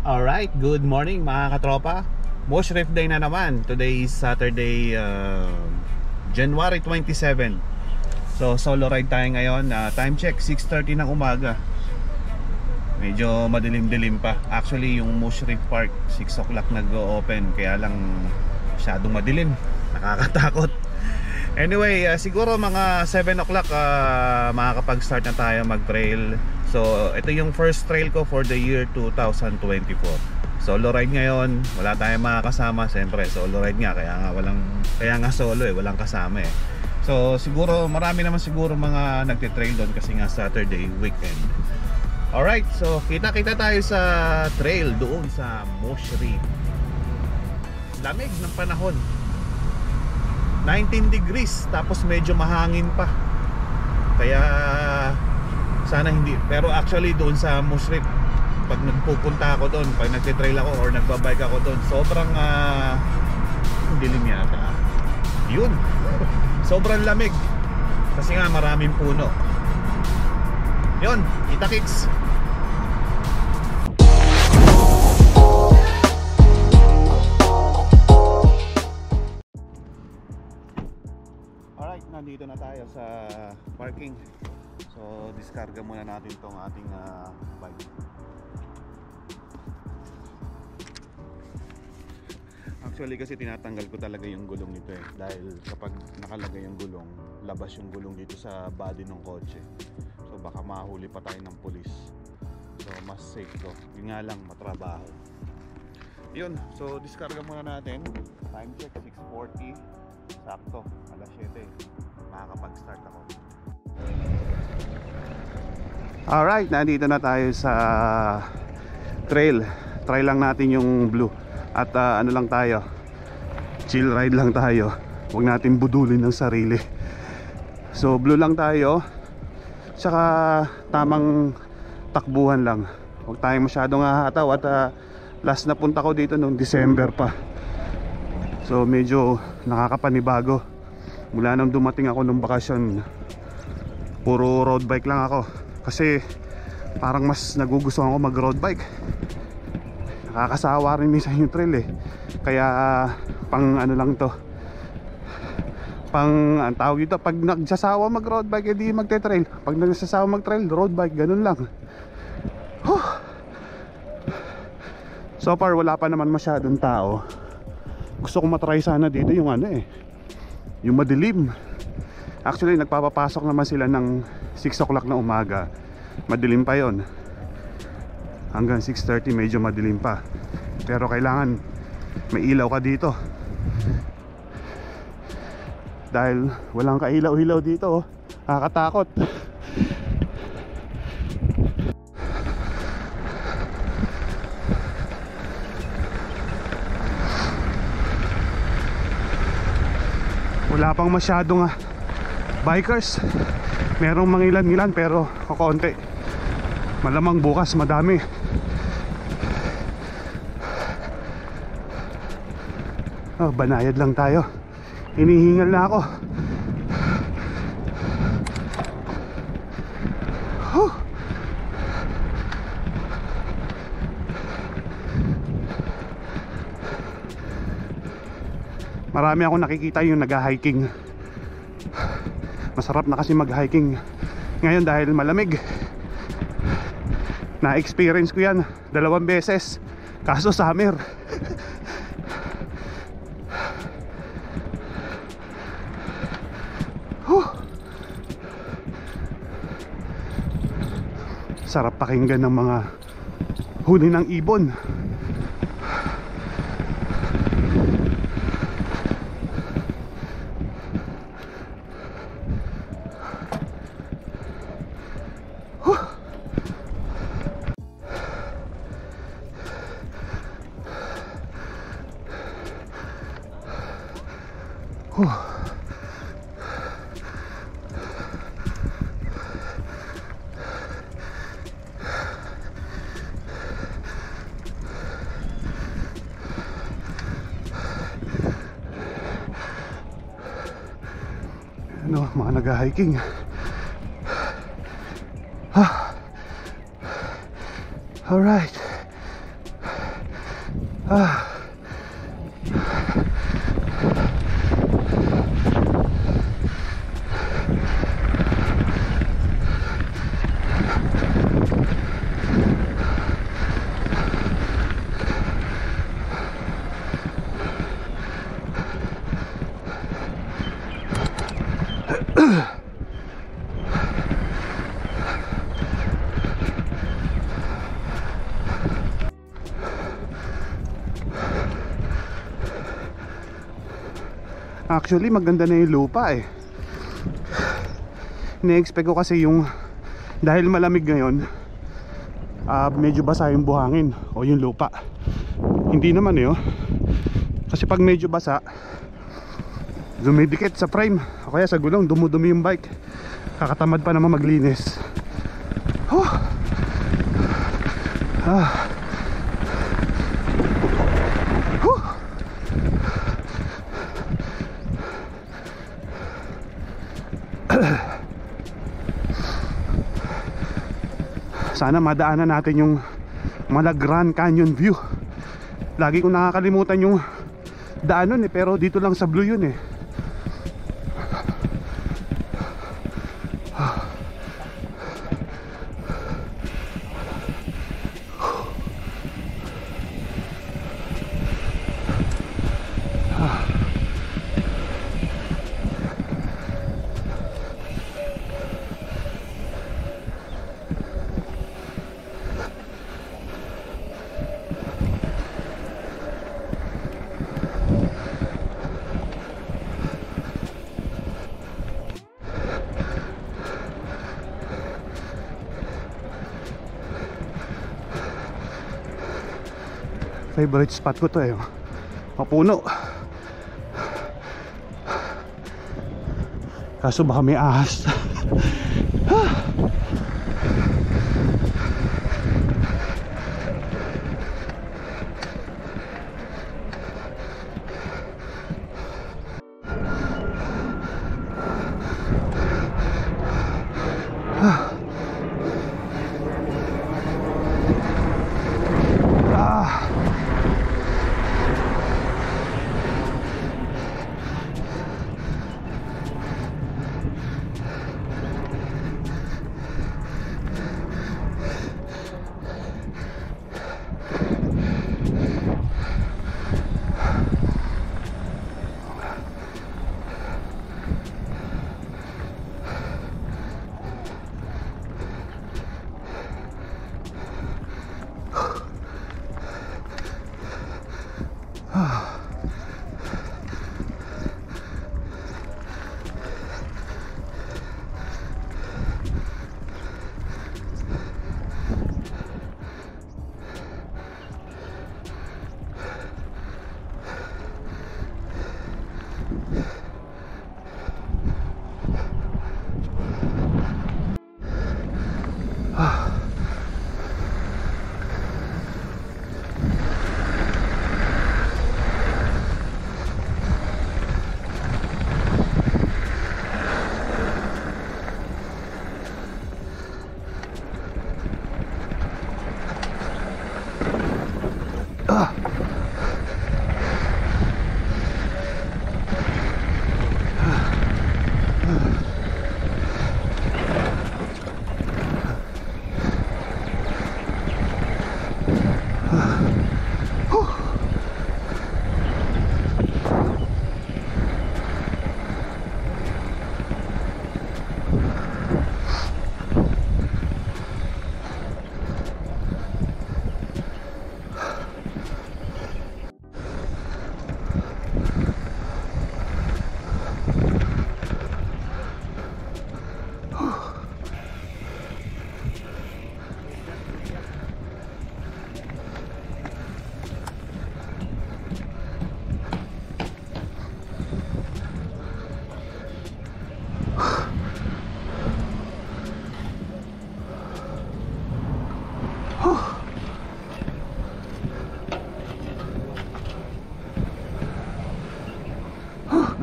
Alright, good morning mga katropa. Mosh Ref Day na naman. Today is Saturday, January 27. So solo ride tayo ngayon. Time check 6:30 ng umaga. Medyo madilim-dilim pa. Actually yung Mosh Ref Park 6 o'clock nag-open, kaya lang masyadong madilim, nakakatakot. Anyway, siguro mga 7 o'clock makakapag-start na tayo mag-trail. So ito yung first trail ko for the year 2024. Solo ride ngayon, wala tayong makakasama. Siyempre solo ride nga, kaya nga solo walang kasama eh. So siguro marami naman siguro mga nagte-trail doon kasi nga Saturday weekend. Alright, so kita-kita tayo sa trail doon sa Mosh Ref. Lamig ng panahon, 19 degrees, tapos medyo mahangin pa. Kaya sana hindi, pero actually doon sa Mosh Ref, pag nagpupunta ako doon, pag nagte-trail ako or nagbabike ako doon, sobrang dilim yata. Yun. Sobrang lamig kasi nga maraming puno. Yun, kita-kits. Alright, nandito na tayo sa parking. So, diskarga muna natin tong ating bike. Actually kasi tinatanggal ko talaga yung gulong nito eh. Dahil kapag nakalagay yung gulong, labas yung gulong dito sa body ng kotse. So baka mahuli pa tayo ng pulis. So mas safe to. Yun nga lang, matrabaho. Yun, so diskarga muna natin. Time check 6:40. Sakto, alas 7. Makakapag-start ako. Alright, nandito na tayo sa trail. Try lang natin yung blue. At ano lang tayo, chill ride lang tayo. Huwag natin budulin ng sarili. So blue lang tayo. Tsaka tamang takbuhan lang. Huwag tayong masyadong hahataw. At last na punta ko dito noong December pa. So medyo nakakapanibago. Mula nang dumating ako nung bakasyon, puro road bike lang ako. Kasi parang mas nagugustuhan ako mag road bike. Nakakasawa rin minsan yung trail eh. Kaya pang ano lang to, pang ang tawag dito, pag nagsasawa mag road bike edi magte-trail. Pag nagsasawa mag trail, road bike, ganun lang. So far wala pa naman masyadong tao. Gusto ko matry sana dito yung ano eh, yung madilim. Actually nagpapapasok naman sila ng 6 o'clock na umaga. Madilim pa yon. Hanggang 6:30 medyo madilim pa. Pero kailangan may ilaw ka dito. Dahil walang kailaw-ilaw dito, nakakatakot. Wala pang masyadong bikers. Merong mangilan-ngilan pero kakonti. Malamang bukas madami. Oh, banayad lang tayo. Hinihingal na ako. Marami akong nakikita yung nag-hiking. Masarap na kasi mag-hiking ngayon dahil malamig. Na-experience ko yan 2 beses. Kaso summer. Sarap pakinggan ng mga huni ng ibon. Ano, mga nag-hiking. Alright. Ah. Actually maganda na yung lupa eh. Ine-expect ko kasi yung, dahil malamig ngayon, medyo basa yung buhangin o yung lupa. Hindi naman eh, oh. Kasi pag medyo basa, dumidikit sa frame o kaya sa gulong, dumudumi yung bike. Kakatamad pa naman maglinis. Sana madaanan natin yung Mala Grand Canyon View. Lagi kong nakakalimutan yung daan nun eh, pero dito lang sa Blue yun eh. Favorite spot ko to eh, mapuno. Kaso baka may ahas.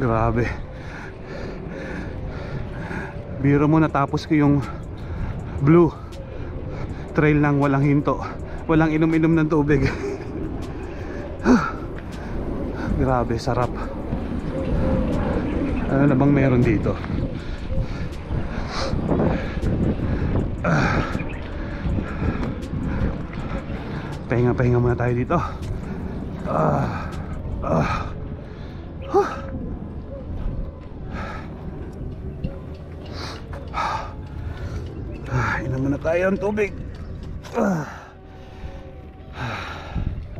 Grabe. Biro mo natapos ko yung Blue Trail nang walang hinto, walang inom-inom ng tubig. Grabe, sarap. Ano na bang meron dito? Pahinga muna tayo dito. Inom muna tayo ng tubig.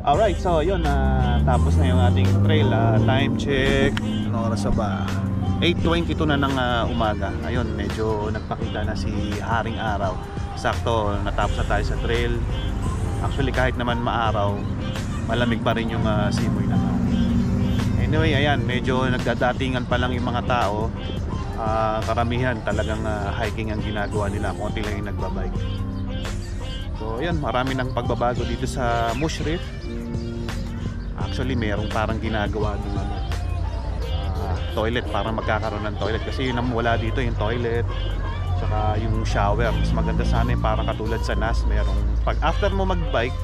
Alright, so yun, tapos na yung ating trail. Time check, ano oras ba? 8:22 na ng umaga. Ayun, medyo nagpakita na si Haring Araw. Sakto, natapos na tayo sa trail. Actually, kahit naman maaraw, malamig pa rin yung simoy na hangin. Anyway, ayan, medyo nagdadatingan pa lang yung mga tao. Karamihan talagang hiking ang ginagawa nila. Konti lang yung nagbabike. So ayan, marami ng pagbabago dito sa Moose Reef. Actually, merong parang ginagawa ng toilet, para magkakaroon ng toilet. Kasi yun ang wala dito, yung toilet. Saka yung shower. Mas maganda sana yung parang katulad sa NAS. Merong, pag after mo magbike,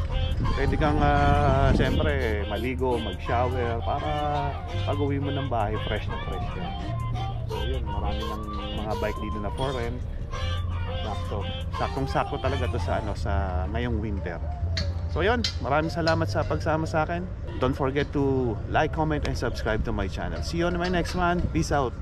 pwede kang siyempre maligo, mag-shower, para pag uwi mo ng bahay, fresh na fresh ka. So yun, marami ng mga bike dito na for rent. Saktong-sakto talaga to sa sa ngayong winter. So yun, maraming salamat sa pagsama sa akin. Don't forget to like, comment, and subscribe to my channel. See you on my next one. Peace out.